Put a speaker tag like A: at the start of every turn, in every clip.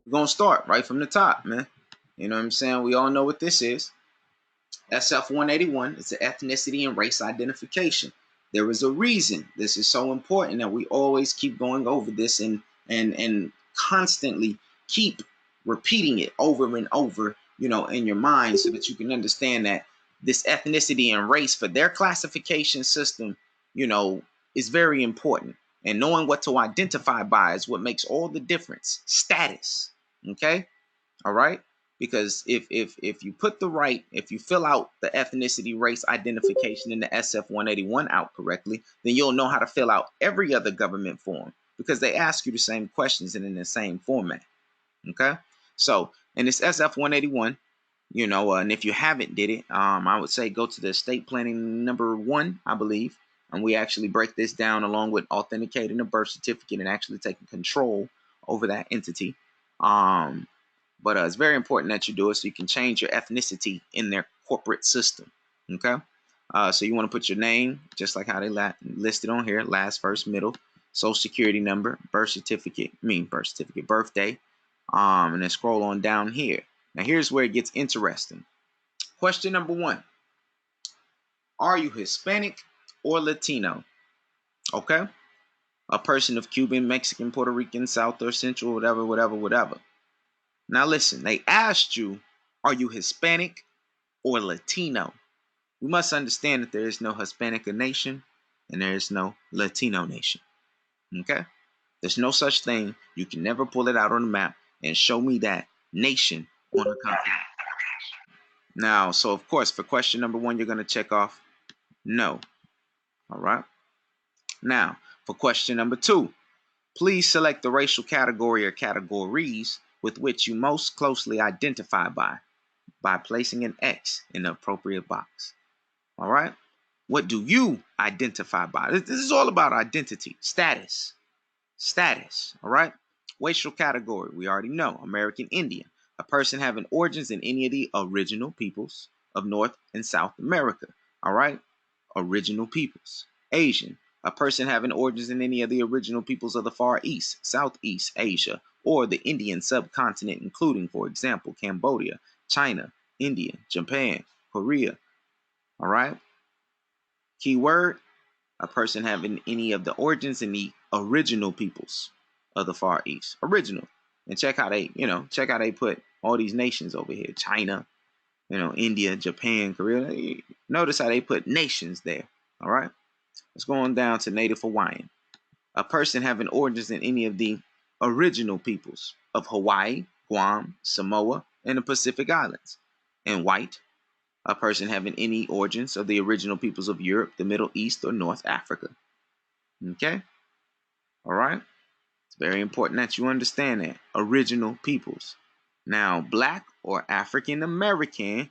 A: We're going to start right from the top, man. You know what I'm saying? We all know what this is. SF-181 is the ethnicity and race identification. There is a reason this is so important that we always keep going over this and constantly keep repeating it over and over, in your mind so that you can understand that this ethnicity and race for their classification system, is very important. And knowing what to identify by is what makes all the difference. Status. Okay? All right? Because if you fill out the ethnicity race identification in the SF-181 out correctly, then you'll know how to fill out every other government form because they ask you the same questions and in the same format. Okay? So in this SF-181, and if you haven't did it, I would say go to the estate planning number 1, I believe. And we actually break this down along with authenticating a birth certificate and actually taking control over that entity. But it's very important that you do it so you can change your ethnicity in their corporate system. Okay? So you want to put your name, just like how they listed on here, last, first, middle, social security number, birthday, and then scroll on down here. Now here's where it gets interesting. Question number 1. Are you Hispanic or Latino? Okay? A person of Cuban, Mexican, Puerto Rican, South or Central, whatever. Now listen, they asked you, are you Hispanic or Latino? We must understand that there is no Hispanic nation and there is no Latino nation. Okay? There's no such thing. You can never pull it out on the map and show me that nation on a continent. Now, so of course, for question number 1, you're going to check off no. All right? Now, for question number 2, please select the racial category or categories with which you most closely identify by placing an X in the appropriate box. All right? What do you identify by? This is all about identity, status. All right? Racial category, we already know, American Indian, a person having origins in any of the original peoples of North and South America. All right? Original peoples. Asian, a person having origins in any of the original peoples of the Far East, Southeast Asia, or the Indian subcontinent, including, for example, Cambodia, China, India, Japan, Korea. All right? Keyword, a person having any of the origins in the original peoples of the Far East. Original. And check how they put all these nations over here. China, India, Japan, Korea. Notice how they put nations there. All right? Let's go on down to Native Hawaiian. A person having origins in any of the original peoples of Hawaii, Guam, Samoa, and the Pacific Islands. And white, a person having any origins of the original peoples of Europe, the Middle East, or North Africa. Okay? All right? It's very important that you understand that. Original peoples. Now, black or African American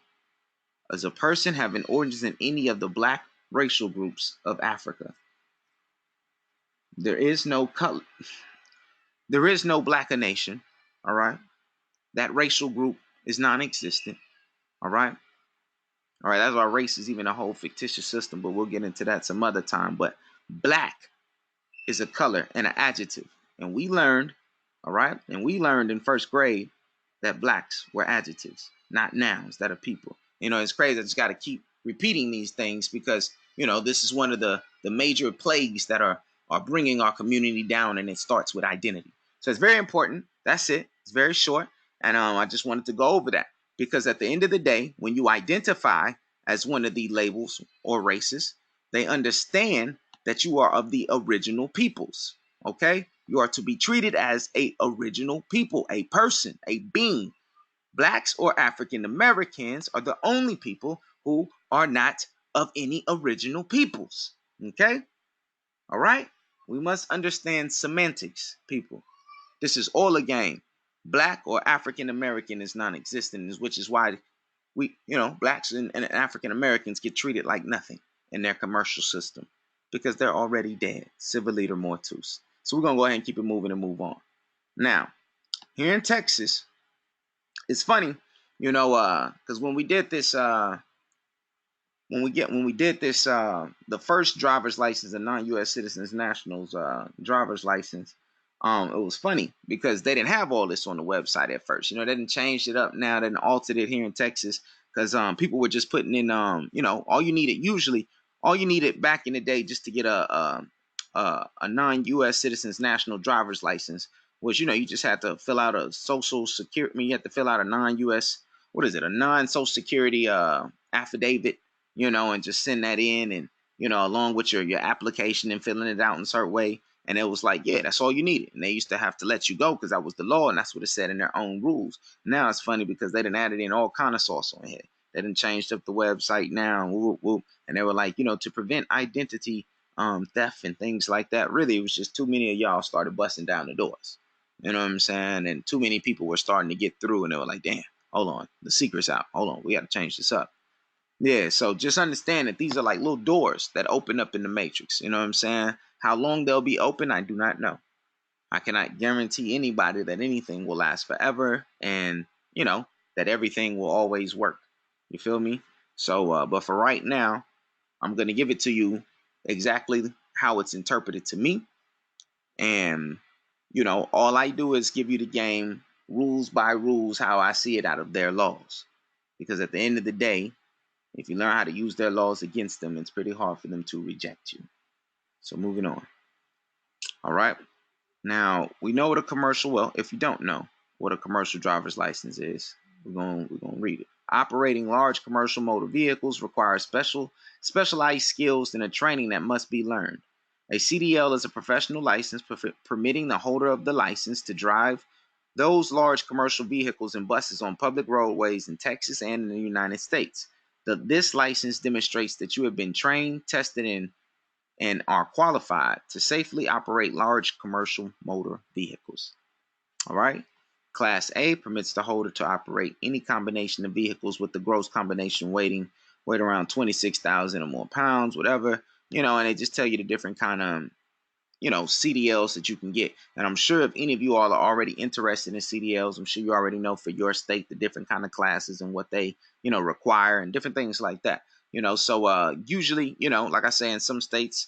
A: is a person having origins in any of the black racial groups of Africa. There is no color. There is no black nation. All right? That racial group is non-existent. All right? All right, that's why race is even a whole fictitious system, but we'll get into that some other time. But black is a color and an adjective. And we learned, all right, in first grade that blacks were adjectives, not nouns that are people. It's crazy. I just got to keep repeating these things because, this is one of the major plagues that are bringing our community down, and it starts with identity. So it's very important. That's it. It's very short. And I just wanted to go over that. Because at the end of the day, when you identify as one of the labels or races, they understand that you are of the original peoples, okay? You are to be treated as a original people, a person, a being. Blacks or African Americans are the only people who are not of any original peoples, okay? All right? We must understand semantics, people. This is all a game. Black or African American is non-existent, which is why blacks and African Americans get treated like nothing in their commercial system because they're already dead. Civiliter mortus. So we're gonna go ahead and keep it moving and move on. Now, here in Texas, it's funny, because when we did this, the first driver's license, a non-U.S. citizens nationals driver's license, It was funny because they didn't have all this on the website at first. They didn't change it up now, they didn't altered it here in Texas because people were just putting in all you needed back in the day just to get a non-U.S. citizen's national driver's license was you just had to fill out a social security. I mean, you had to fill out a non-U.S. a non-social security affidavit, and just send that in, and along with your application and filling it out in a certain way. And it was like, yeah, that's all you needed. And they used to have to let you go because that was the law, and that's what it said in their own rules. Now it's funny because they didn't add it in all kind of sauce on here. They didn't change up the website now, and whoop, whoop. And they were like, to prevent identity theft and things like that. Really, it was just too many of y'all started busting down the doors. You know what I'm saying? And too many people were starting to get through, and they were like, damn, hold on, the secret's out. Hold on, we got to change this up. Yeah, so just understand that these are like little doors that open up in the matrix. You know what I'm saying? How long they'll be open, I do not know. I cannot guarantee anybody that anything will last forever and, that everything will always work. You feel me? So, but for right now, I'm going to give it to you exactly how it's interpreted to me. And, all I do is give you the game rules by rules, how I see it out of their laws. Because at the end of the day, if you learn how to use their laws against them, it's pretty hard for them to reject you. So moving on. All right. Now, we know what a commercial, well, if you don't know what a commercial driver's license is, we're going to read it. Operating large commercial motor vehicles requires specialized skills and a training that must be learned. A CDL is a professional license permitting the holder of the license to drive those large commercial vehicles and buses on public roadways in Texas and in the United States. This license demonstrates that you have been trained, tested, and are qualified to safely operate large commercial motor vehicles. All right. Class A permits the holder to operate any combination of vehicles with the gross combination weight around 26,000 or more pounds, whatever, and they just tell you the different kind of CDLs that you can get. And I'm sure if any of you all are already interested in CDLs, I'm sure you already know for your state the different kind of classes and what they, require and different things like that. So usually, like I say, in some states,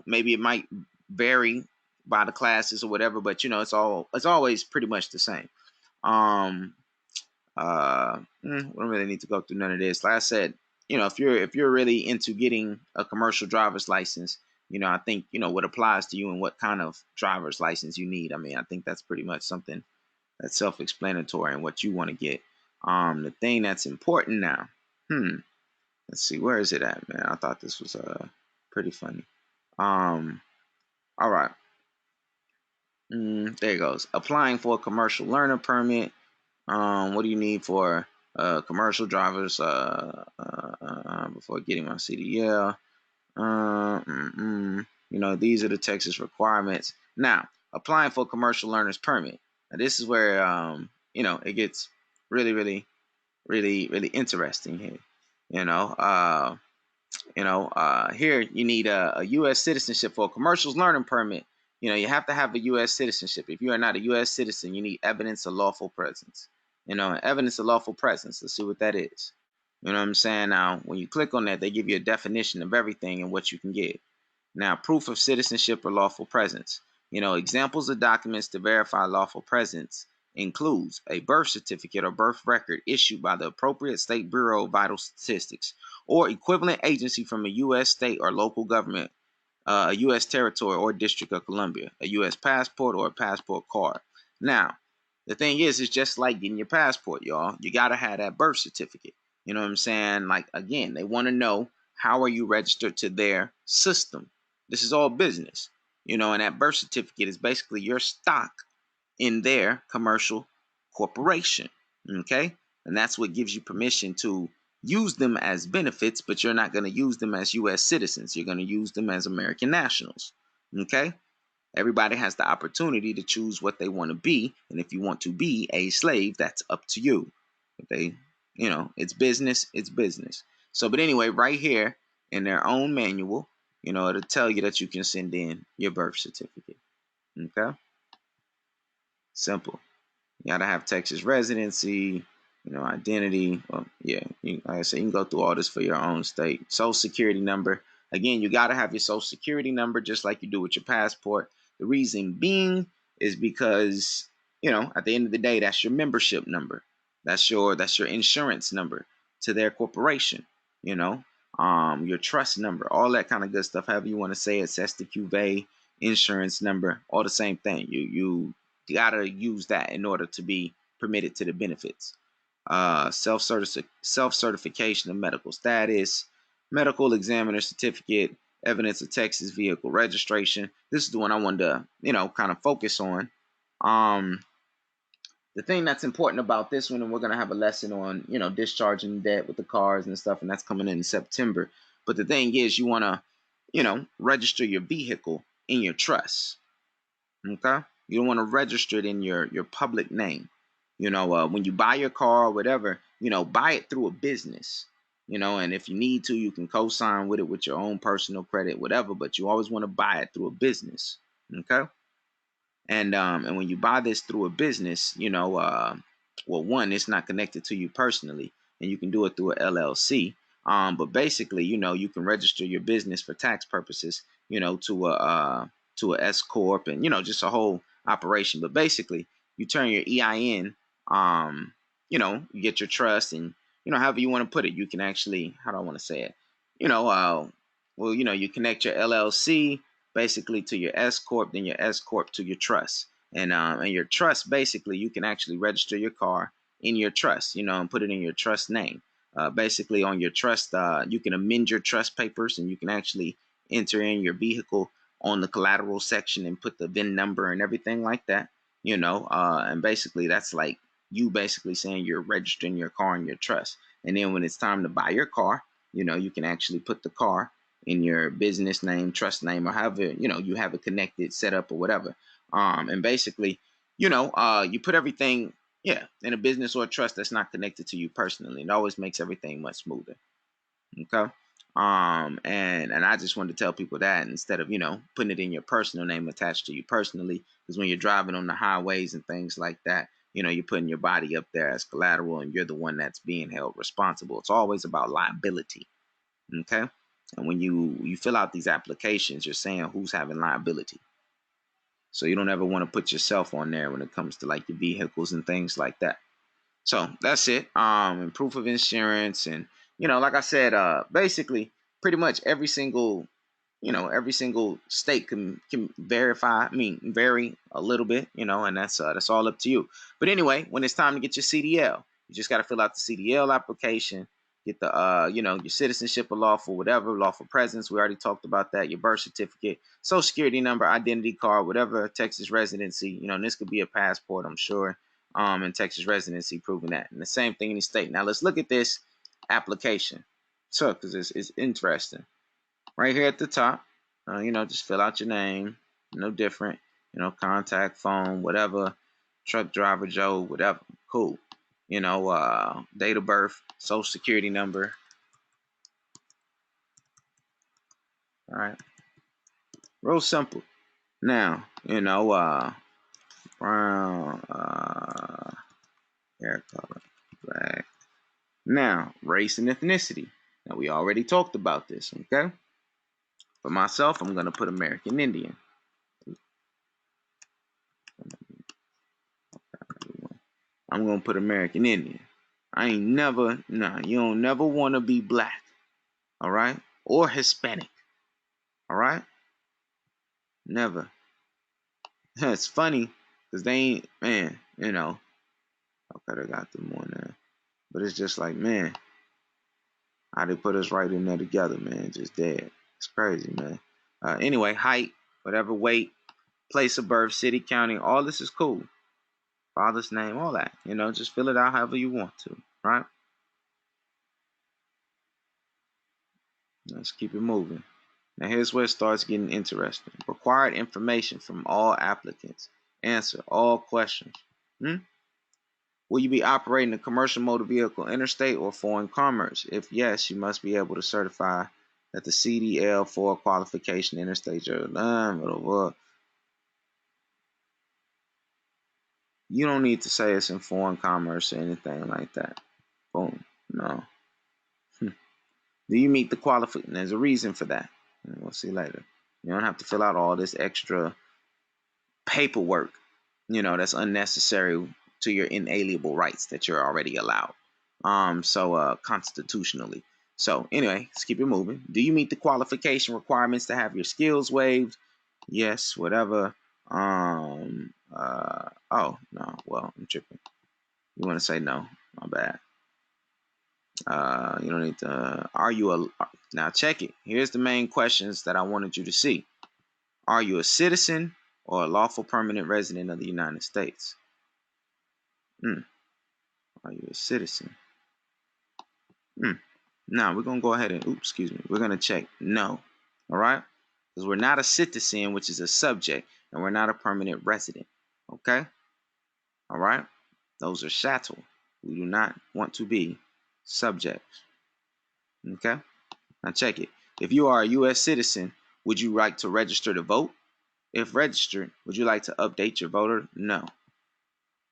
A: maybe it might vary by the classes or whatever, but it's always pretty much the same. We don't really need to go through none of this. Like I said, if you're really into getting a commercial driver's license, I think what applies to you and what kind of driver's license you need. I mean, I think that's pretty much something that's self-explanatory and what you want to get. The thing that's important now. Let's see, where is it at, man? I thought this was pretty funny. All right. There it goes. Applying for a commercial learner permit. What do you need for commercial drivers before getting my CDL? These are the Texas requirements. Now, applying for a commercial learner's permit. Now, this is where it gets really, really, really, really interesting here. Here you need a U.S. citizenship for a commercial learning permit. You have to have a U.S. citizenship. If you are not a U.S. citizen, you need evidence of lawful presence. Evidence of lawful presence. Let's see what that is. You know what I'm saying? Now, when you click on that, they give you a definition of everything and what you can get. Now, proof of citizenship or lawful presence. Examples of documents to verify lawful presence includes a birth certificate or birth record issued by the appropriate state bureau of vital statistics or equivalent agency from a U.S. state or local government, a U.S. territory or District of Columbia, a U.S. passport or a passport card. Now, the thing is, it's just like getting your passport, y'all. You got to have that birth certificate. You know what I'm saying? Like, again, they want to know, how are you registered to their system? This is all business. And that birth certificate is basically your stock in their commercial corporation. Okay? And that's what gives you permission to use them as benefits, but you're not going to use them as U.S. citizens. You're going to use them as American nationals. Okay? Everybody has the opportunity to choose what they want to be. And if you want to be a slave, that's up to you. If it's business, it's business. So, but anyway, right here in their own manual, it'll tell you that you can send in your birth certificate. Okay? Simple. You gotta have Texas residency, identity. Well, yeah, like I said, you can go through all this for your own state. Social security number. Again, you gotta have your social security number just like you do with your passport. The reason being, is because, at the end of the day, that's your membership number. That's your insurance number to their corporation, your trust number, all that kind of good stuff, however you want to say it, SESTA insurance number, all the same thing. You gotta use that in order to be permitted to the benefits. Self-certification of medical status, medical examiner certificate, evidence of Texas vehicle registration. This is the one I wanted to, kind of focus on. The thing that's important about this one, and we're going to have a lesson on, discharging debt with the cars and stuff, and that's coming in September. But the thing is, you want to, register your vehicle in your trust. Okay? You don't want to register it in your public name. When you buy your car or whatever, buy it through a business. And if you need to, you can co-sign with it with your own personal credit, whatever, but you always want to buy it through a business. Okay? And when you buy this through a business, well, one, it's not connected to you personally, and you can do it through a LLC. But basically, you can register your business for tax purposes, to a S corp, and just a whole operation. But basically, you turn your EIN, you get your trust, and however you want to put it, you can actually, how do I want to say it, you connect your LLC basically to your S corp, then your S corp to your trust, and your trust, basically you can actually register your car in your trust, and put it in your trust name. Basically on your trust, you can amend your trust papers, and you can actually enter in your vehicle on the collateral section and put the VIN number and everything like that, and basically that's like you basically saying you're registering your car in your trust. And then when it's time to buy your car, you can actually put the car in your business name, trust name, or however, you have it connected, set up, or whatever. And basically, you put everything, in a business or a trust that's not connected to you personally. It always makes everything much smoother. Okay. And I just wanted to tell people that instead of, putting it in your personal name attached to you personally, because when you're driving on the highways and things like that, you're putting your body up there as collateral, and you're the one that's being held responsible. It's always about liability. Okay. And when you fill out these applications, you're saying who's having liability. So you don't ever want to put yourself on there when it comes to like your vehicles and things like that. So that's it. And proof of insurance, and like I said, basically pretty much every single state can vary a little bit, and that's all up to you. But anyway, when it's time to get your CDL, you just got to fill out the CDL application, get the your citizenship or lawful presence. We already talked about that. Your birth certificate, social security number, identity card, whatever, Texas residency. And this could be a passport, I'm sure. And Texas residency proving that. And the same thing in the state. Now let's look at this application. So, because it's interesting. Right here at the top, just fill out your name, no different, contact, phone, whatever, truck driver Joe, whatever, cool. Date of birth, social security number. All right, real simple. Now, brown, hair color, black. Now, race and ethnicity. Now, we already talked about this, okay? For myself, I'm going to put American Indian. I'm going to put American Indian. I ain't never, you don't never want to be black, all right? Or Hispanic, all right? Never. It's funny, because they ain't, man, okay, they got them on there. But it's just like, man, how they put us right in there together, man, just dead. It's crazy, man. Anyway, height, whatever, weight, place of birth, city, county, all this is cool. Father's name, all that, just fill it out however you want to, right? Let's keep it moving. Now here's where it starts getting interesting. Required information from all applicants. Answer all questions. Will you be operating a commercial motor vehicle, interstate or foreign commerce? If yes, you must be able to certify that the CDL for qualification interstate. You don't need to say it's in foreign commerce or anything like that. Boom. No. Do you meet the qualification? There's a reason for that. We'll see later. You don't have to fill out all this extra paperwork that's unnecessary to your inalienable rights that you're already allowed. Constitutionally. So anyway, let's keep it moving. Do you meet the qualification requirements to have your skills waived? Yes, whatever. Oh no, well, I'm tripping. You want to say no? My bad. You don't need to. Are you a? Now check it. Here's the main questions that I wanted you to see. Are you a citizen or a lawful permanent resident of the United States? Are you a citizen? Now we're gonna go ahead and we're gonna check no. All right, because we're not a citizen, which is a subject, and we're not a permanent resident. Okay. All right. Those are chattel. We do not want to be subjects. Okay. Now check it. If you are a U.S. citizen, would you like to register to vote? If registered, would you like to update your voter? No.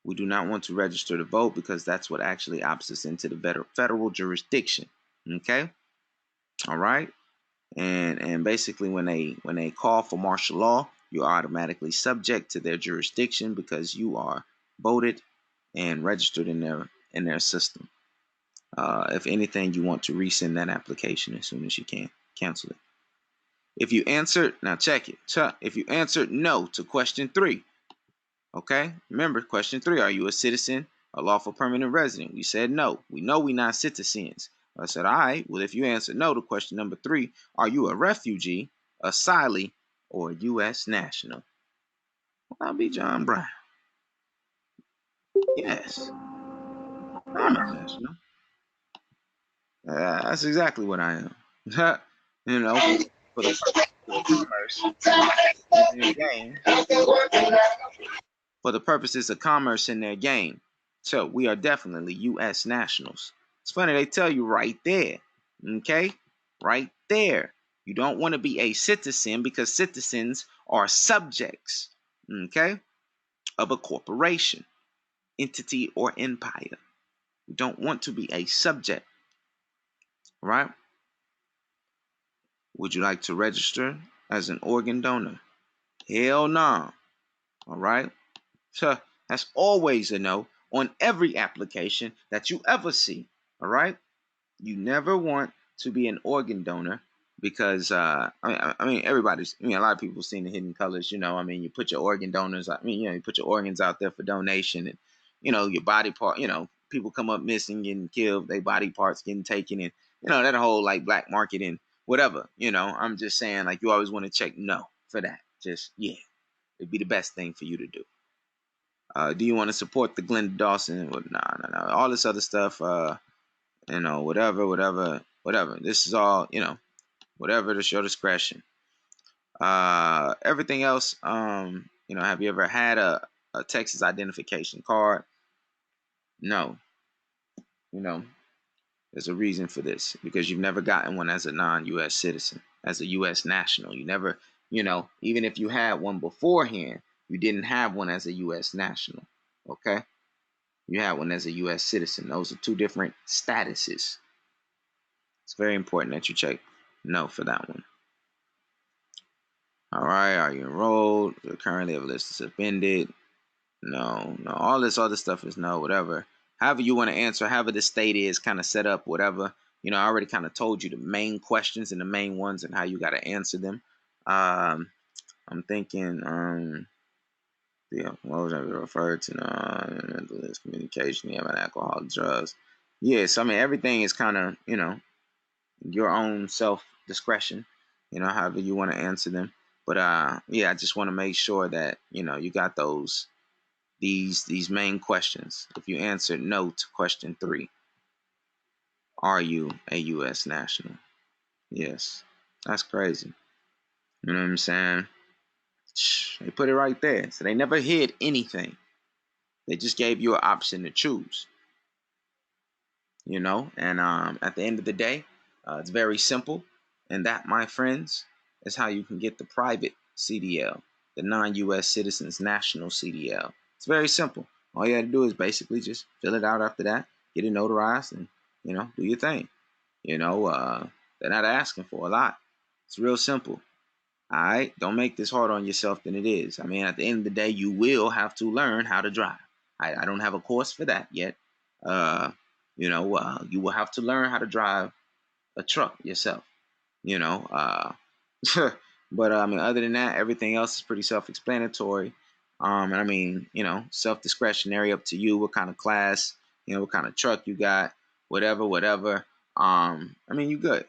A: We do not want to register to vote because that's what actually opts us into the federal jurisdiction. Okay. All right. And basically when they call for martial law, you're automatically subject to their jurisdiction because you are voted and registered in their system. If anything, you want to resend that application as soon as you can. Cancel it. If you answered, now check it. If you answered no to question 3, okay? Remember, question 3, are you a citizen, a lawful permanent resident? We said no. We know we're not citizens. I said, all right, well, if you answered no to question number 3, are you a refugee, asylee, or a U.S. national? Well, I'll be John Brown. Yes, I'm a national. That's exactly what I am. For the purpose of commerce in their game. For the purposes of commerce in their game. So we are definitely U.S. nationals. It's funny, they tell you right there. Okay? Right there. You don't want to be a citizen because citizens are subjects. Okay? Of a corporation, entity, or empire. You don't want to be a subject. Right? Would you like to register as an organ donor? Hell no. All right. So that's always a no on every application that you ever see. All right. You never want to be an organ donor because everybody's. A lot of people seen the hidden colors. You put your organ donors. You put your organs out there for donation, and your body part. People come up missing, getting killed, their body parts getting taken, and that whole like black market and whatever. I'm just saying, like, you always want to check no for that. Just it'd be the best thing for you to do. Do you want to support the Glenda Dawson? Well, no. All this other stuff, whatever. This is all, whatever, to your discretion. Everything else, have you ever had a Texas identification card? No. There's a reason for this, because you've never gotten one as a non-U.S. citizen, as a U.S. national. You never, even if you had one beforehand, you didn't have one as a U.S. national. Okay? You had one as a U.S. citizen. Those are two different statuses. It's very important that you check no for that one. All right. Are you enrolled? You're currently have a list suspended. No. All this other stuff is no, whatever. However you want to answer, however the state is kind of set up, whatever. I already kind of told you the main questions and the main ones and how you got to answer them. I'm thinking, what was I referred to? Mental communication, alcohol, drugs. Yes, everything is kind of, your own self discretion, however you want to answer them. But I just want to make sure that, you got these main questions. If you answered no to question 3, are you a U.S. national? Yes. That's crazy. You know what I'm saying? They put it right there. So they never hid anything. They just gave you an option to choose. And at the end of the day, it's very simple. And that, my friends, is how you can get the private CDL, the non-U.S. Citizens National CDL. It's very simple. All you got to do is basically just fill it out after that, get it notarized, and, do your thing. They're not asking for a lot. It's real simple. All right, don't make this harder on yourself than it is. I mean, at the end of the day, you will have to learn how to drive. I don't have a course for that yet. You will have to learn how to drive a truck yourself. You know, but I mean, other than that, everything else is pretty self-explanatory. And I mean, self-discretionary, up to you what kind of class, what kind of truck you got, whatever. I mean, you good.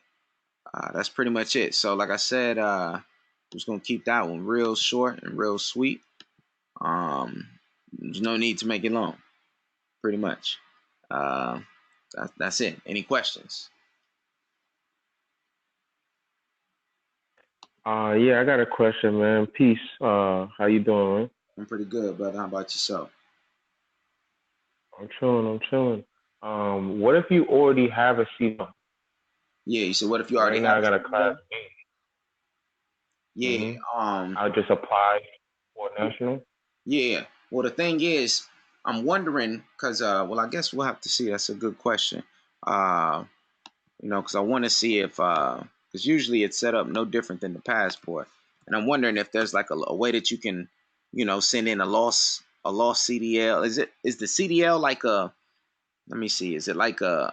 A: That's pretty much it. So, like I said, I'm just gonna keep that one real short and real sweet. There's no need to make it long. Pretty much. That's it. Any questions?
B: Yeah, I got a question, man. Peace. How you doing, man?
A: I'm pretty good, brother. How about yourself?
B: I'm chilling. I'm chilling. What if you already have a CDL?
A: Yeah. You said, what if you already
B: Right now,
A: have
B: I
A: a
B: got a class
A: CDL?
B: B.
A: Yeah.
B: I'll just apply for national.
A: Yeah. Well, the thing is, I'm wondering because, well, I guess we'll have to see. That's a good question. Uh, because I want to see if, because usually it's set up no different than the passport, and I'm wondering if there's like a way that you can, send in a lost CDL. Is the CDL like a? Let me see. Is it like a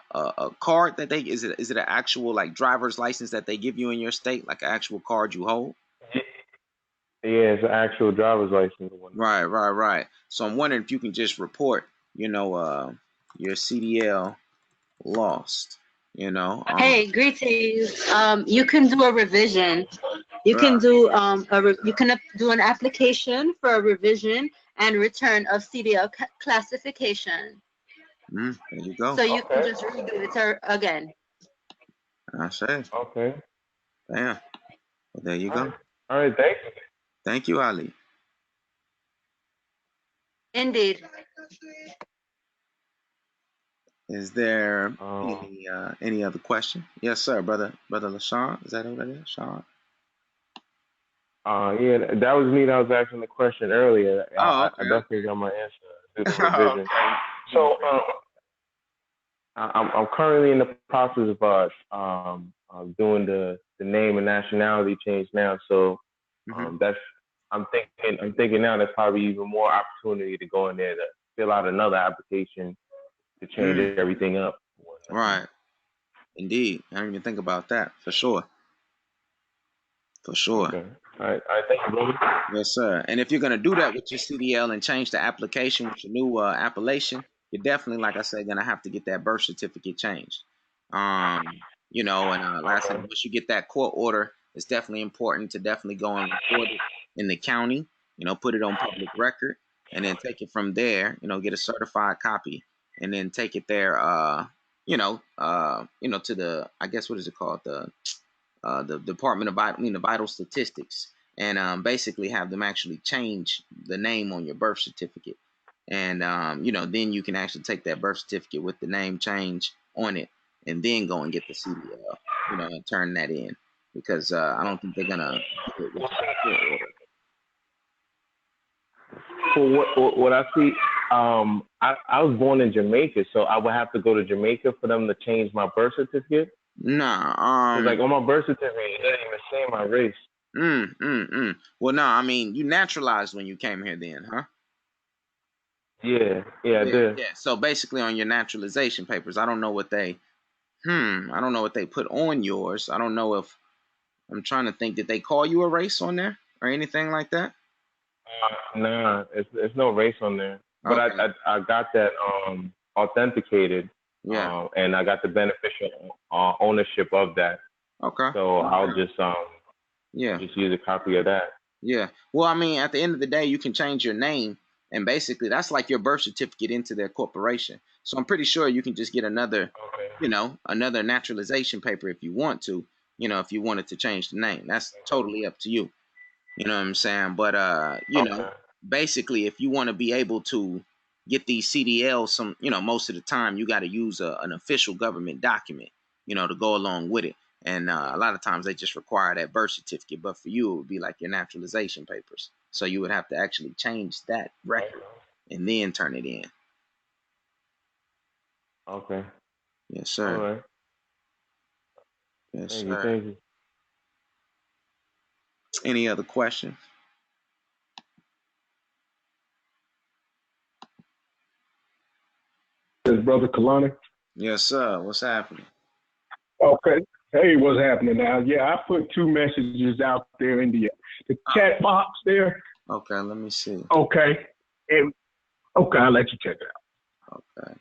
A: card that they? Is it an actual like driver's license that they give you in your state, like an actual card you hold?
B: Yeah, it's an actual driver's license or whatnot.
A: Right. So I'm wondering if you can just report, your CDL lost. You know,
C: Hey, greetings. You can do a revision. You can do do an application for a revision and return of CDL classification.
A: there you go.
C: So you can
B: Okay.
C: just redo it again.
A: I say,
B: Okay.
A: damn. Well, there you
B: All
A: go.
B: right. All right. Thank you.
A: Thank you, Ali.
C: Indeed.
A: Is there
B: Um.
A: any other question? Yes, sir, brother LaShawn. Is that what it is, Sean?
B: Yeah, that was me that was asking the question earlier.
A: Oh,
B: I
A: okay.
B: definitely got my answer. Do the
A: Oh,
B: revision.
A: okay.
B: So, I'm currently in the process of doing the name and nationality change now. So,
A: Mm-hmm.
B: that's I'm thinking now there's probably even more opportunity to go in there to fill out another application to change
A: Mm,
B: everything up.
A: right. Indeed. I didn't even think about that. For sure. For sure.
B: Okay. All right. Thank you, brother.
A: Yes, sir. And if you're gonna do that with your CDL and change the application with your new appellation, you're definitely, like I said, gonna have to get that birth certificate changed. And like I said,
B: Okay.
A: once you get that court order, it's definitely important to definitely go and record it in the county. Put it on public record, and then take it from there. Get a certified copy, and then take it there. To the, I guess, what is it called, the Department of the Vital Statistics, and basically have them actually change the name on your birth certificate. And then you can actually take that birth certificate with the name change on it, and then go and get the CDL, and turn that in, because I don't think they're gonna do it without a court order.
B: So what I see, I was born in Jamaica, so I would have to go to Jamaica for them to change my birth certificate.
A: Nah,
B: Cause like on my birth certificate, it doesn't even say my race.
A: Well, no, I mean, you naturalized when you came here, then, huh?
B: Yeah, I
A: Yeah,
B: did.
A: yeah. So basically, on your naturalization papers, I don't know what they I don't know what they put on yours. I don't know if, I'm trying to think, did they call you a race on there or anything like that?
B: Nah, it's no race on there. But
A: Okay.
B: I got that authenticated,
A: Yeah.
B: and I got the beneficial ownership of that.
A: Okay.
B: So I'll
A: Okay. Yeah.
B: just use a copy of that.
A: Yeah. Well, I mean, at the end of the day, you can change your name, and basically that's like your birth certificate into their corporation. So I'm pretty sure you can just get
B: Okay.
A: another naturalization paper if you want to, if you wanted to change the name. That's totally up to you. You know what I'm saying? But
B: Okay.
A: basically, if you want to be able to get these CDLs, most of the time you got to use an official government document, to go along with it. And a lot of times they just require that birth certificate. But for you, it would be like your naturalization papers. So you would have to actually change that record and then turn it in.
B: Okay.
A: Yes,
B: All
A: sir.
B: right.
A: Yes,
B: Thank you.
A: sir.
B: Thank you.
A: Any other questions?
D: This brother Kalani.
A: Yes, sir. What's happening?
D: Okay. Hey, what's happening now? Yeah, I put 2 messages out there in the chat box there.
A: Okay, let me see.
D: Okay. And okay, I'll let you check it out.
A: Okay.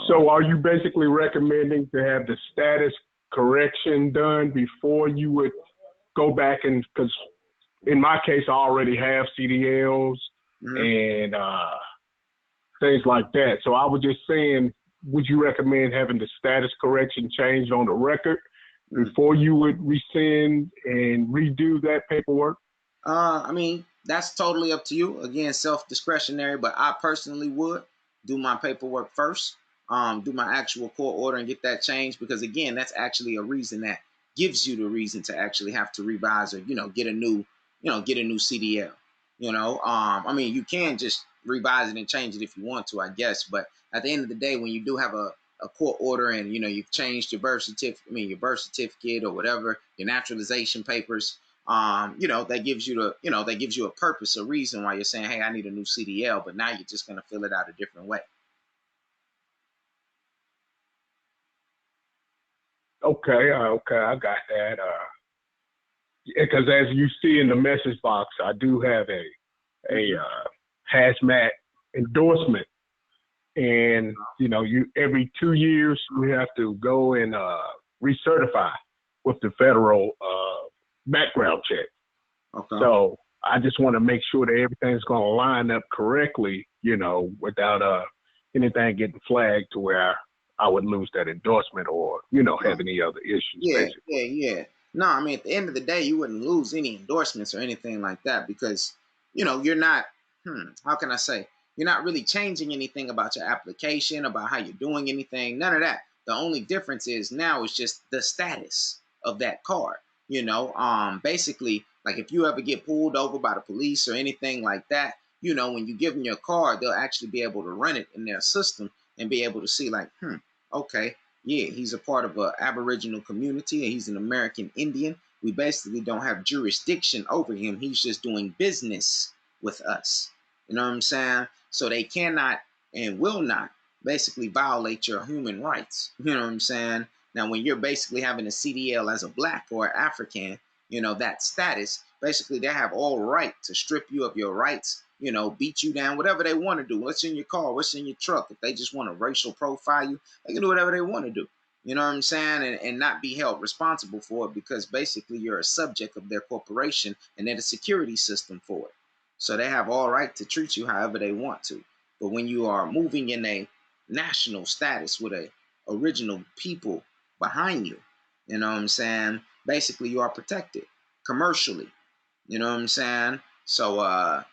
D: So are you basically recommending to have the status correction done before you would go back and, because in my case, I already have CDLs and things like that. So I was just saying, would you recommend having the status correction changed on the record before you would rescind and redo that paperwork?
A: I mean, that's totally up to you. Again, self-discretionary, but I personally would do my paperwork first, do my actual court order and get that changed, because again, that's actually a reason that gives you the reason to actually have to revise or, get a new, get a new CDL. I mean, you can just revise it and change it if you want to, I guess, but at the end of the day, when you do have a court order and, you've changed your birth certificate or whatever, your naturalization papers, that gives you a purpose, a reason why you're saying, hey, I need a new CDL, but now you're just going to fill it out a different way.
D: Okay, I got that. Because as you see in the message box, I do have a hazmat endorsement, and you every 2 years we have to go and recertify with the federal background check.
A: Okay.
D: So I just want to make sure that everything's going to line up correctly, without anything getting flagged to where I would lose that endorsement or, have any other issues.
A: Yeah. No, I mean, at the end of the day, you wouldn't lose any endorsements or anything like that because, you're not, how can I say? You're not really changing anything about your application, about how you're doing anything, none of that. The only difference is now it's just the status of that card. Basically, like if you ever get pulled over by the police or anything like that, when you give them your card, they'll actually be able to run it in their system and be able to see like, okay, yeah, he's a part of an Aboriginal community and he's an American Indian. We basically don't have jurisdiction over him. He's just doing business with us. You know what I'm saying? So they cannot and will not basically violate your human rights. You know what I'm saying? Now, when you're basically having a CDL as a black or African, that status, basically they have all right to strip you of your rights, beat you down, whatever they want to do. What's in your car? What's in your truck? If they just want to racial profile you, they can do whatever they want to do. You know what I'm saying? And not be held responsible for it because basically you're a subject of their corporation and they're the security system for it. So they have all right to treat you however they want to. But when you are moving in a national status with a original people behind you, you know what I'm saying? Basically, you are protected commercially. You know what I'm saying? So,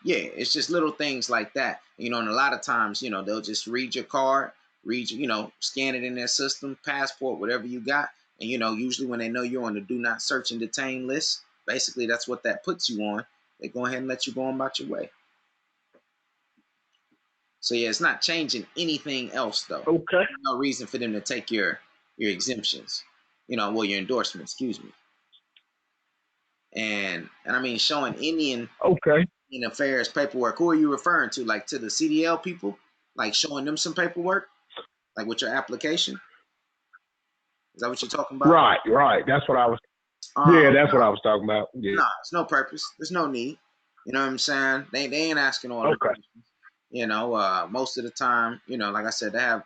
A: yeah, it's just little things like that. And a lot of times, they'll just read your card, scan it in their system, passport, whatever you got. And, usually when they know you're on the do not search and detain list, basically that's what that puts you on. They go ahead and let you go on about your way. So yeah, it's not changing anything else though.
D: Okay.
A: There's no reason for them to take your exemptions, your endorsement, excuse me. And I mean, showing Indian affairs paperwork. Who are you referring to? Like to the CDL people? Like showing them some paperwork? Like with your application? Is that what you're talking about?
D: Right. That's what I was. That's what I was talking about. Yeah.
A: No, it's no purpose. There's no need. You know what I'm saying? They ain't asking all the questions. Most of the time, like I said, they have,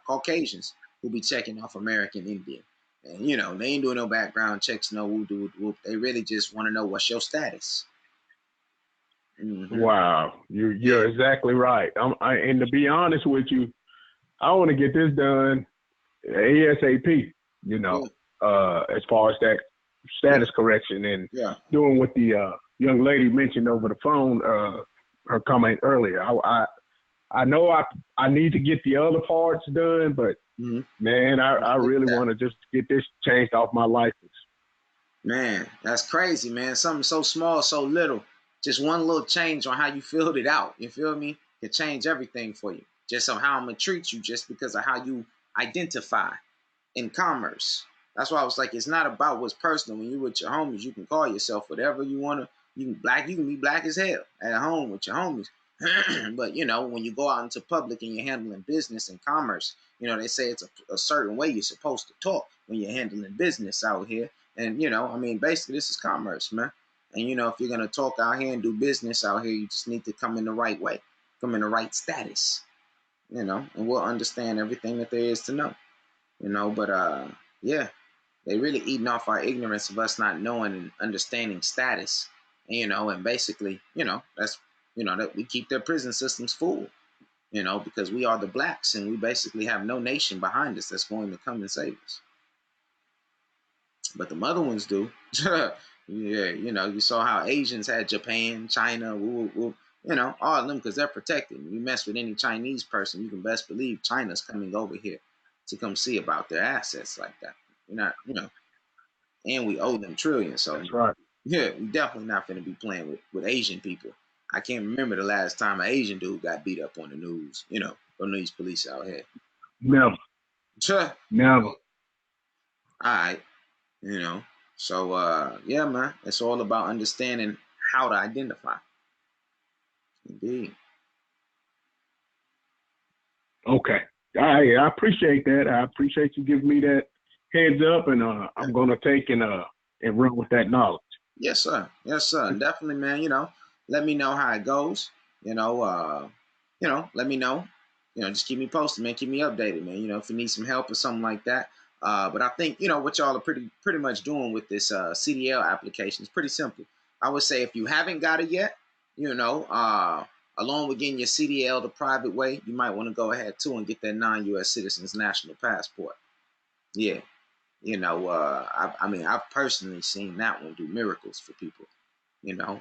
A: Caucasians who be checking off American Indian. And, they ain't doing no background checks, no whoop. They really just want to know what's your status.
D: Wow. You're exactly right. And to be honest with you, I want to get this done ASAP, as far as that status correction and doing what the young lady mentioned over the phone, her comment earlier. I know I need to get the other parts done, but man, I really want to just get this changed off my license.
A: Man, that's crazy, man. Something so small, so little. Just one little change on how you filled it out. You feel me? Can change everything for you. Just on how I'm gonna treat you, just because of how you identify in commerce. That's why I was like, it's not about what's personal. When you're with your homies, you can call yourself whatever you want to. You can be black as hell at home with your homies. But when you go out into public and you're handling business and commerce, they say it's a certain way you're supposed to talk when you're handling business out here. And basically this is commerce, man. And if you're gonna talk out here and do business out here, you just need to come in the right way, come in the right status, and we'll understand everything that there is to know. But yeah, they really eating off our ignorance of us not knowing and understanding status, and basically, that's that we keep their prison systems full, because we are the blacks and we basically have no nation behind us that's going to come and save us. But the other ones do. Yeah, you saw how Asians had Japan, China, all of them because they're protected. You mess with any Chinese person, you can best believe China's coming over here to come see about their assets like that. And we owe them trillions. So
D: That's right.
A: Yeah, we definitely not going to be playing with Asian people. I can't remember the last time an Asian dude got beat up on the news, from these police out here.
D: Never. Never.
A: All right. So yeah, man, it's all about understanding how to identify. Indeed.
D: Okay. I appreciate that. I appreciate you giving me that heads up, and I'm gonna take and run with that knowledge.
A: Yes, sir. Yes, sir. And definitely, man, let me know how it goes. Let me know. Just keep me posted, man. Keep me updated, man. If you need some help or something like that. But I think, what y'all are pretty much doing with this CDL application is pretty simple. I would say if you haven't got it yet, along with getting your CDL the private way, you might want to go ahead too and get that non-U.S. citizen's national passport. Yeah. I've personally seen that one do miracles for people.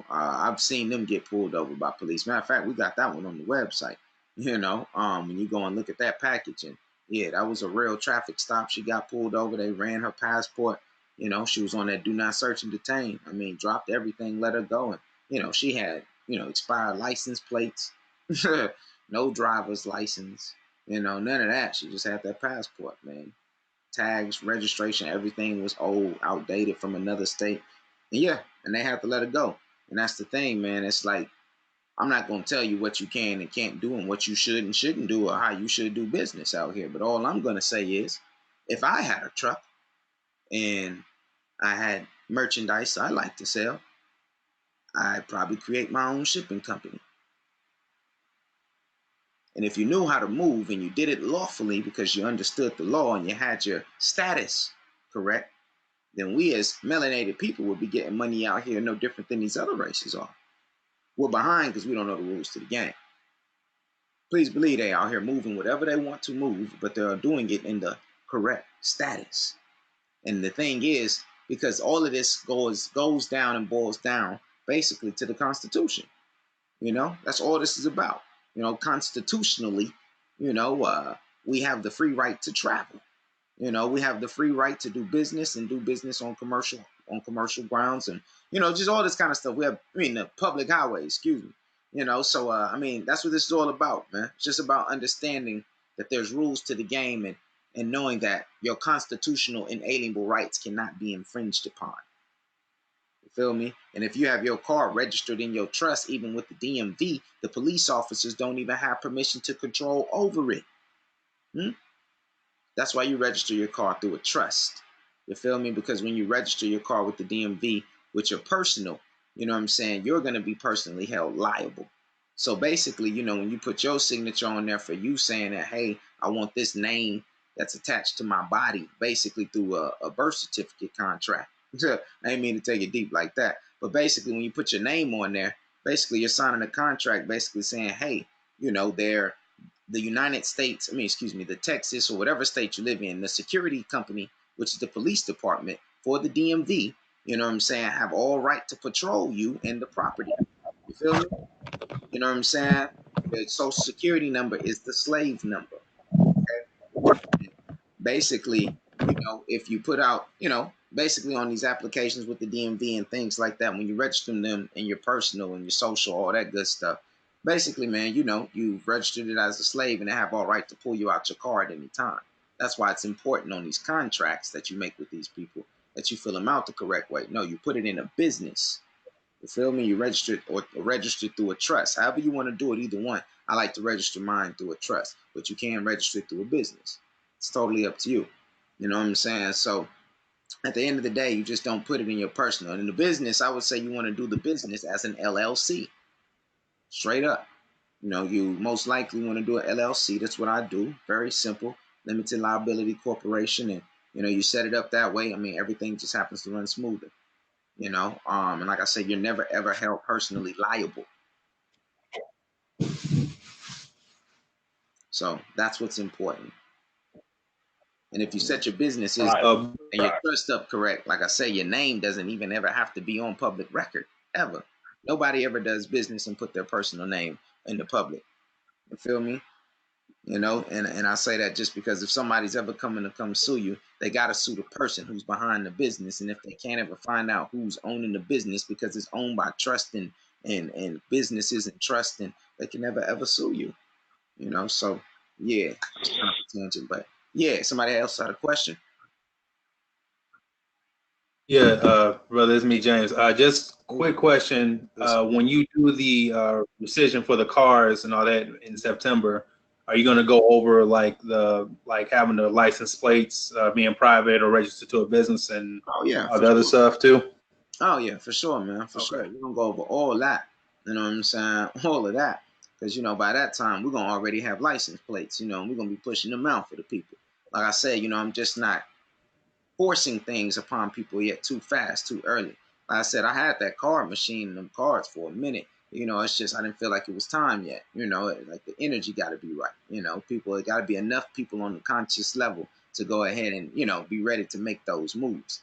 A: I've seen them get pulled over by police. Matter of fact, we got that one on the website. When you go and look at that package, and yeah, that was a real traffic stop. She got pulled over. They ran her passport. She was on that do not search and detain. Dropped everything, let her go, and she had expired license plates, no driver's license, none of that. She just had that passport, man. Tags, registration, everything was old, outdated from another state. And yeah, and they have to let it go. And that's the thing, man. It's like, I'm not going to tell you what you can and can't do and what you should and shouldn't do or how you should do business out here. But all I'm going to say is, if I had a truck and I had merchandise I like to sell, I'd probably create my own shipping company. And if you knew how to move and you did it lawfully because you understood the law and you had your status correct, then we as melanated people would be getting money out here no different than these other races are. We're behind because we don't know the rules to the game. Please believe they out here moving whatever they want to move, but they are doing it in the correct status. And the thing is, because all of this goes down and boils down basically to the Constitution. That's all this is about. Constitutionally, we have the free right to travel. We have the free right to do business and do business on commercial grounds, and just all this kind of stuff. We have, the public highway, excuse me. So that's what this is all about, man. It's just about understanding that there's rules to the game and knowing that your constitutional inalienable rights cannot be infringed upon. You feel me? And if you have your car registered in your trust, even with the DMV, the police officers don't even have permission to control over it. That's why you register your car through a trust. You feel me? Because when you register your car with the DMV with your personal, you're going to be personally held liable. So basically, when you put your signature on there for you saying that, hey, I want this name that's attached to my body, basically through a birth certificate contract. I didn't mean to take it deep like that. But basically, when you put your name on there, basically you're signing a contract basically saying, hey, they're the United States, the Texas or whatever state you live in, the security company, which is the police department for the DMV, have all right to patrol you and the property. You feel me? You know what I'm saying? The social security number is the slave number. Okay? Basically, if you put out, basically on these applications with the DMV and things like that, when you register them in your personal and your social, all that good stuff, basically, man, you've registered it as a slave and they have all right to pull you out your car at any time. That's why it's important on these contracts that you make with these people that you fill them out the correct way. No, you put it in a business. You feel me? You register it or register through a trust. However you want to do it, either one. I like to register mine through a trust, but you can register it through a business. It's totally up to you. You know what I'm saying? So at the end of the day, you just don't put it in your personal. And in the business, I would say you want to do the business as an LLC. Straight up. You know, you most likely want to do an LLC. That's what I do. Very simple. Limited liability corporation. And, you know, you set it up that way. I mean, everything just happens to run smoother. You know, and like I said, you're never ever held personally liable. So that's what's important. And if you set your businesses and your trust up correct, like I say, your name doesn't even ever have to be on public record, ever. Nobody ever does business and put their personal name in the public. You feel me? You know, and I say that just because if somebody's ever coming to come sue you, they got to sue the person who's behind the business. And if they can't ever find out who's owning the business because it's owned by trust and businesses and trust, and they can never ever sue you. You know, so yeah, it's kind of a tangent, but yeah, somebody else had a question.
E: Yeah, brother, it's me, James. Just quick question. When you do the rescission for the cars and all that in September, are you going to go over like having the license plates being private or registered to a business and
A: Oh yeah,
E: all the other stuff too?
A: Oh yeah, for sure, man, for sure. We're gonna go over all that. You know what I'm saying? All of that, because you know by that time we're gonna already have license plates. You know, and we're gonna be pushing them out for the people. Like I said, you know, I'm just not forcing things upon people yet too fast, too early. Like I said, I had that card machine and them cards for a minute. You know, it's just I didn't feel like it was time yet. You know, like the energy got to be right. You know, people, it got to be enough people on the conscious level to go ahead and be ready to make those moves.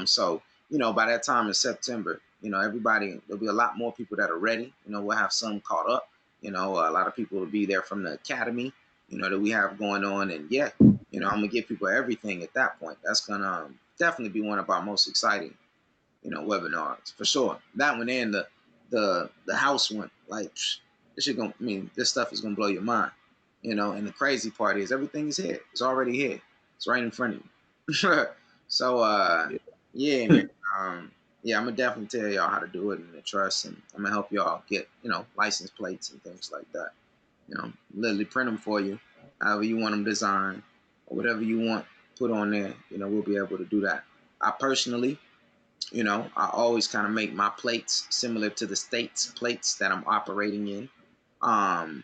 A: So you know, by that time in September, you know, everybody there'll be a lot more people that are ready. You know, we'll have some caught up. You know, a lot of people will be there from the academy. You know that we have going on, and yeah, you know, I'm gonna give people everything at that point. That's gonna definitely be one of our most exciting, webinars for sure. That one and the house one, like this shit gonna. I mean, this stuff is gonna blow your mind, And the crazy part is everything is here. It's already here. It's right in front of you. So yeah, man. Yeah, I'm gonna definitely tell y'all how to do it in the trust, and I'm gonna help y'all get license plates and things like that. Literally print them for you, however you want them designed, or whatever you want put on there. We'll be able to do that. I personally, I always kind of make my plates similar to the state's plates that I'm operating in. I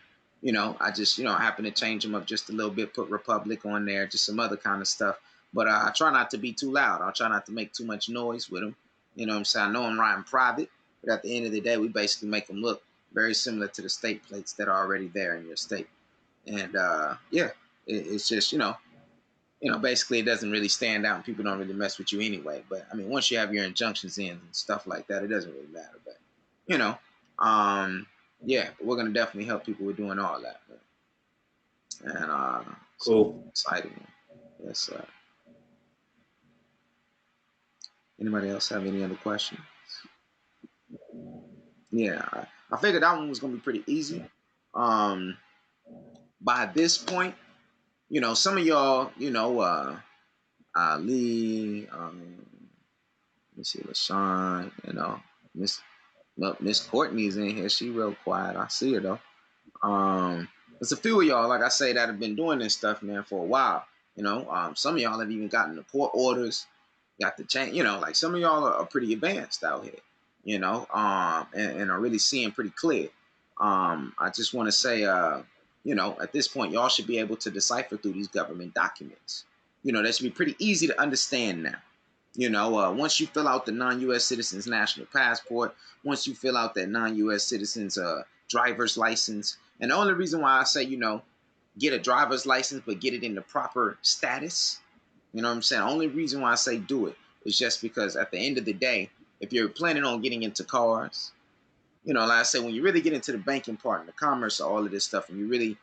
A: just, happen to change them up just a little bit, put Republic on there, just some other kind of stuff. But I try not to be too loud. I'll try not to make too much noise with them. You know what I'm saying? I know I'm riding private, but at the end of the day, we basically make them look very similar to the state plates that are already there in your state. And yeah, it's just, basically it doesn't really stand out and people don't really mess with you anyway. But I mean, once you have your injunctions in and stuff like that, it doesn't really matter. But, yeah, but we're going to definitely help people with doing all that. And
E: cool.
A: Exciting. Yes, sir. Anybody else have any other questions? Yeah, I figured that one was going to be pretty easy. By this point, some of y'all, Ali, let me see, LaShawn, Miss Courtney's in here. She real quiet. I see her though. There's a few of y'all, like I say, that have been doing this stuff, man, for a while. Some of y'all have even gotten the court orders, got the change. Like some of y'all are pretty advanced out here, and are really seeing pretty clear. I just want to say, at this point, y'all should be able to decipher through these government documents. That should be pretty easy to understand now. Once you fill out the non-U.S. citizen's national passport, once you fill out that non-U.S. citizen's driver's license, and the only reason why I say, get a driver's license, but get it in the proper status, you know what I'm saying? The only reason why I say do it is just because at the end of the day, if you're planning on getting into cars, like I said, when you really get into the banking part and the commerce of all of this stuff, and you really,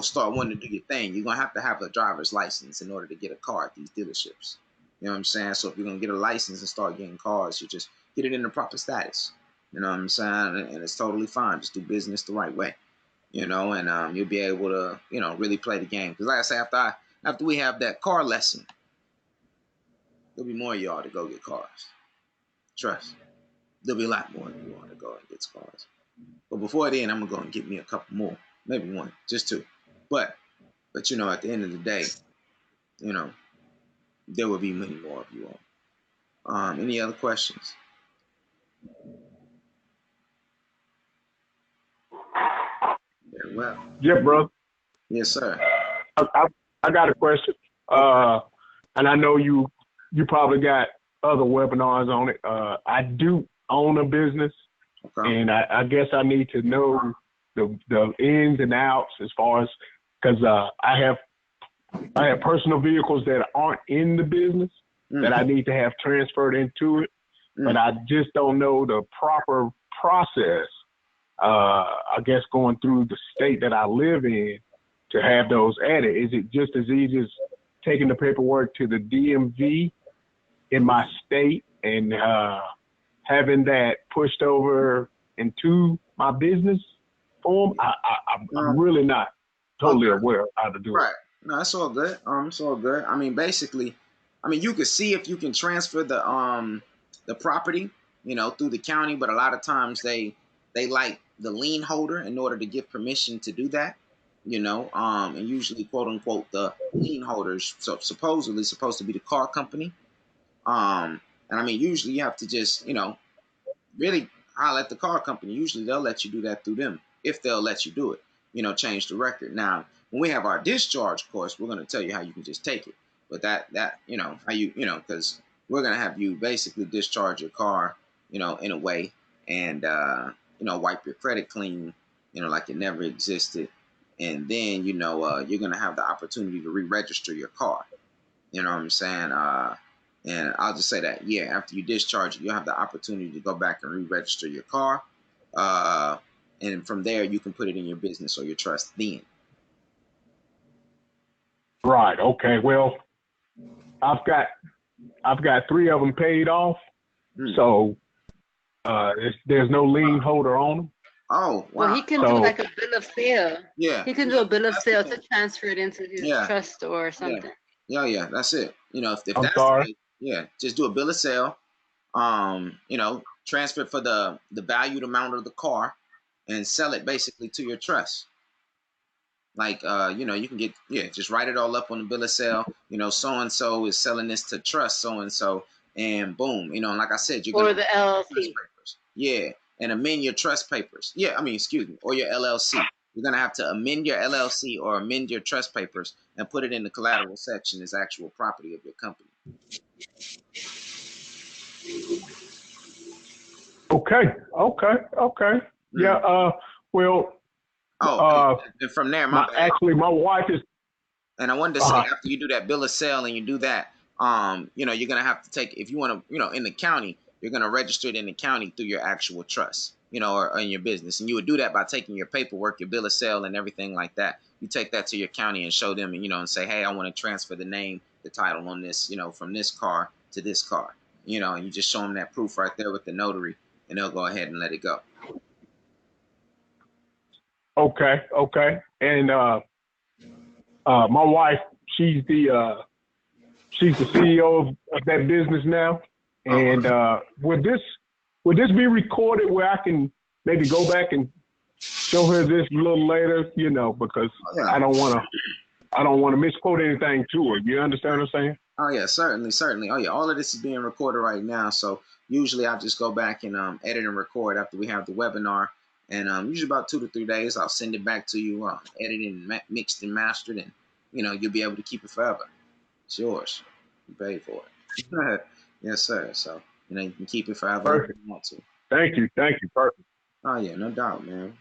A: start wanting to do your thing, you're going to have a driver's license in order to get a car at these dealerships. You know what I'm saying? So if you're going to get a license and start getting cars, you just get it in the proper status. You know what I'm saying? And it's totally fine. Just do business the right way. And you'll be able to, really play the game. Because like I say, after after we have that car lesson, there'll be more of y'all to go get cars. Trust. There'll be a lot more of you all to go and get cars. But before then, I'm gonna go and get me a couple more, maybe one, just two. But you know, at the end of the day, you know, there will be many more of you all. Any other questions? Very well.
D: Yeah, bro.
A: Yes, sir.
D: I got a question. And I know you probably got other webinars on it. I do own a business,
A: Okay.
D: and I guess I need to know the ins and outs as far as, because I have personal vehicles that aren't in the business that I need to have transferred into it, but I just don't know the proper process. I guess going through the state that I live in to have those added. Is it just as easy as taking the paperwork to the DMV in my state and having that pushed over into my business form? I'm really not totally aware of how to do it.
A: Right. No, it's all good. It's all good. I mean, basically, you can see if you can transfer the property, you know, through the county, but a lot of times they like the lien holder in order to give permission to do that, you know, and usually, quote unquote, the lien holders supposedly supposed to be the car company. And I mean, usually you have to just, you know, really holler at the car company. Usually they'll let you do that through them if they'll let you do it, you know, change the record. Now, when we have our discharge course, we're going to tell you how you can just take it. But that, you know, how you know, because we're going to have you basically discharge your car, you know, in a way and, you know, wipe your credit clean, you know, like it never existed. And then, you know, you're going to have the opportunity to re-register your car. You know what I'm saying? And I'll just say that, yeah, after you discharge it, you'll have the opportunity to go back and re-register your car. And from there, you can put it in your business or your trust then.
D: Right. Okay. Well, I've got 3 of them paid off. So there's no lien holder on them.
A: Oh, wow.
C: Well, he can do like a bill of sale.
A: Yeah.
C: He can do a bill of sale to transfer it into his trust or something.
A: Yeah, that's it. You know, if
D: I'm
A: that's
D: sorry.
A: it, yeah, just do a bill of sale. You know, transfer it for the valued amount of the car and sell it basically to your trust. Like, you know, you can get, just write it all up on the bill of sale. You know, so-and-so is selling this to trust so-and-so, and boom, you know, and like I said, you're
C: Or
A: going
C: the
A: to
C: LLC.
A: papers. Yeah, and amend your trust papers. Yeah, excuse me, or your LLC. You're going to have to amend your LLC or amend your trust papers and put it in the collateral section as actual property of your company.
D: Okay. Yeah. Well.
A: And from there,
D: my wife is.
A: And I wanted to say, after you do that bill of sale and you do that, you know, you're gonna have to take, if you want to, you know, in the county, you're gonna register it in the county through your actual trust, you know, or in your business, and you would do that by taking your paperwork, your bill of sale, and everything like that. You take that to your county and show them, and you know, and say, hey, I want to transfer the name, the title on this, you know, from this car to this car, you know, and you just show them that proof right there with the notary, and they'll go ahead and let it go.
D: Okay. And my wife, she's the CEO of that business now. And would this be recorded where I can maybe go back and show her this a little later, you know, because I don't want to misquote anything to her. You understand what I'm saying?
A: Oh yeah, certainly. Oh yeah, all of this is being recorded right now. So usually I just go back and edit and record after we have the webinar. And usually about 2 to 3 days, I'll send it back to you, edited and mixed and mastered, and you know, you'll be able to keep it forever. It's yours. You paid for it. Yes, sir. So you know, you can keep it forever if you want to.
D: Thank you. Perfect.
A: Oh yeah, no doubt, man.